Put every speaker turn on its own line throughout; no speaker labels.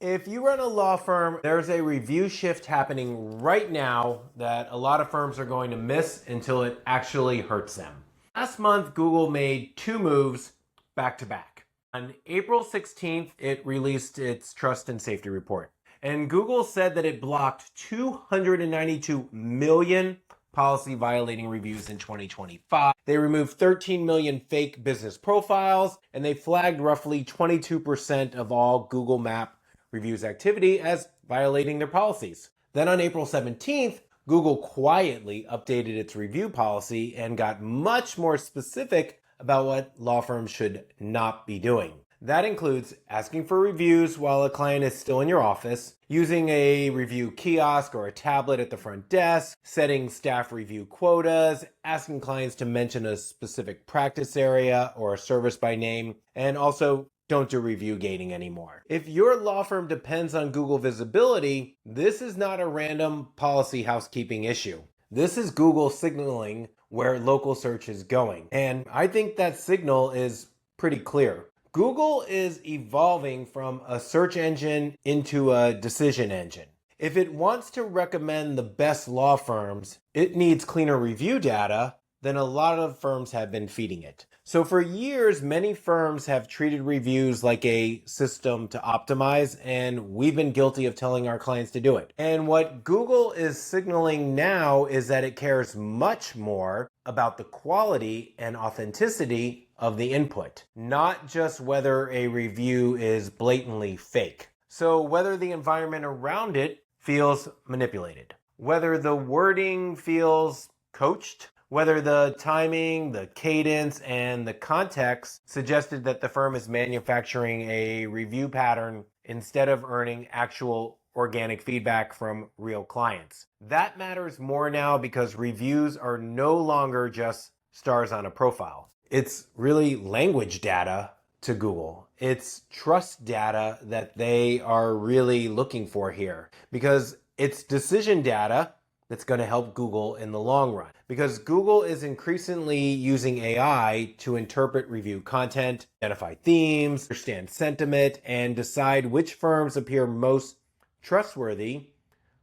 If you run a law firm, there's a review shift happening right now that a lot of firms are going to miss until it actually hurts them. Last month, Google made two moves back to back. On April 16th, it released its Trust and Safety Report. And Google said that it blocked 292 million policy violating reviews in 2025. They removed 13 million fake business profiles, and they flagged roughly 22% of all Google Map reviews activity as violating their policies. Then on April 17th, Google quietly updated its review policy and got much more specific about what law firms should not be doing. That includes asking for reviews while a client is still in your office, using a review kiosk or a tablet at the front desk, setting staff review quotas, asking clients to mention a specific practice area or a service by name, and also don't do review gating anymore. If your law firm depends on Google visibility, this is not a random policy housekeeping issue. This is Google signaling where local search is going. And I think that signal is pretty clear. Google is evolving from a search engine into a decision engine. If it wants to recommend the best law firms, it needs cleaner review data than a lot of firms have been feeding it. So for years, many firms have treated reviews like a system to optimize, and we've been guilty of telling our clients to do it. And what Google is signaling now is that it cares much more about the quality and authenticity of the input, not just whether a review is blatantly fake. So whether the environment around it feels manipulated, whether the wording feels coached, whether the timing, the cadence, and the context suggested that the firm is manufacturing a review pattern instead of earning actual organic feedback from real clients. That matters more now because reviews are no longer just stars on a profile. It's really language data to Google. It's trust data that they are really looking for here because it's decision data that's going to help Google in the long run. Because Google is increasingly using AI to interpret review content, identify themes, understand sentiment, and decide which firms appear most trustworthy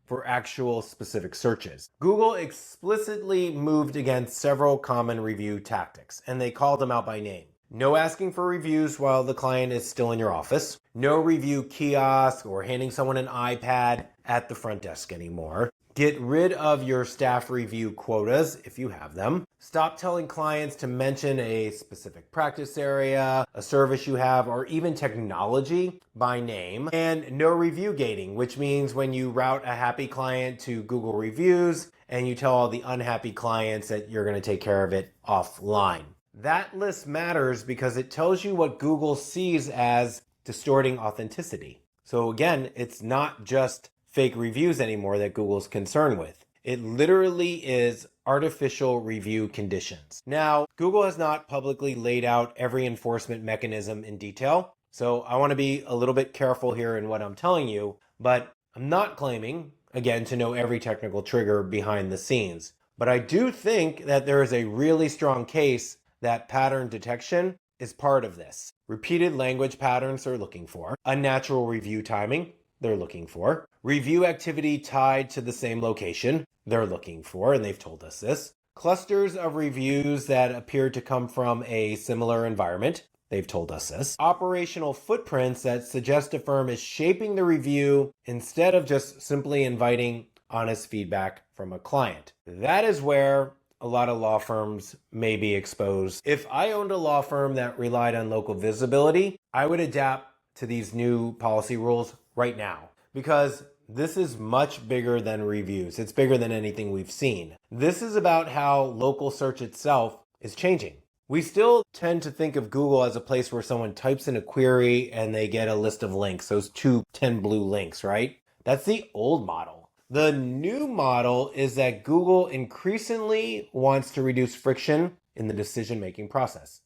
for actual specific searches. Google explicitly moved against several common review tactics, and they called them out by name. No asking for reviews while the client is still in your office. No review kiosk or handing someone an iPad at the front desk anymore. Get rid of your staff review quotas if you have them. Stop telling clients to mention a specific practice area, a service you have, or even technology by name. And no review gating, which means when you route a happy client to Google Reviews and you tell all the unhappy clients that you're going to take care of it offline. That list matters because it tells you what Google sees as distorting authenticity. So again, it's not just fake reviews anymore that Google's concerned with. It literally is artificial review conditions. Now, Google has not publicly laid out every enforcement mechanism in detail, so I want to be a little bit careful here in what I'm telling you, but I'm not claiming, again, to know every technical trigger behind the scenes. But I do think that there is a really strong case that pattern detection is part of this. Repeated language patterns they're looking for, unnatural review timing they're looking for, review activity tied to the same location they're looking for, and they've told us this, clusters of reviews that appear to come from a similar environment, they've told us this, operational footprints that suggest a firm is shaping the review instead of just simply inviting honest feedback from a client. That is where a lot of law firms may be exposed. If I owned a law firm that relied on local visibility, I would adapt to these new policy rules right now because this is much bigger than reviews. It's bigger than anything we've seen. This is about how local search itself is changing. We still tend to think of Google as a place where someone types in a query and they get a list of links, those 10 blue links, right? That's the old model. The new model is that Google increasingly wants to reduce friction in the decision-making process.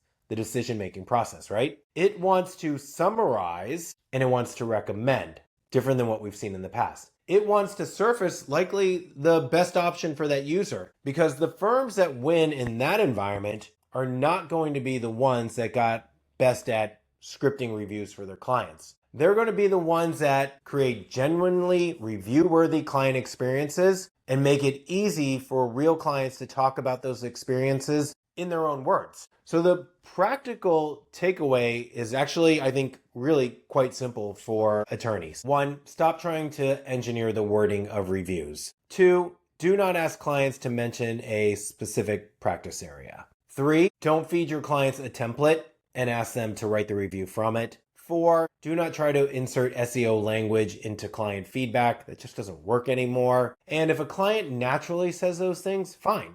Right? It wants to summarize and it wants to recommend, different than what we've seen in the past. It wants to surface likely the best option for that user because the firms that win in that environment are not going to be the ones that got best at scripting reviews for their clients. They're going to be the ones that create genuinely review-worthy client experiences and make it easy for real clients to talk about those experiences in their own words. So the practical takeaway is actually, I think, really quite simple for attorneys. 1, stop trying to engineer the wording of reviews. 2, do not ask clients to mention a specific practice area. 3, don't feed your clients a template and ask them to write the review from it. 4, do not try to insert SEO language into client feedback. That just doesn't work anymore. And if a client naturally says those things, fine.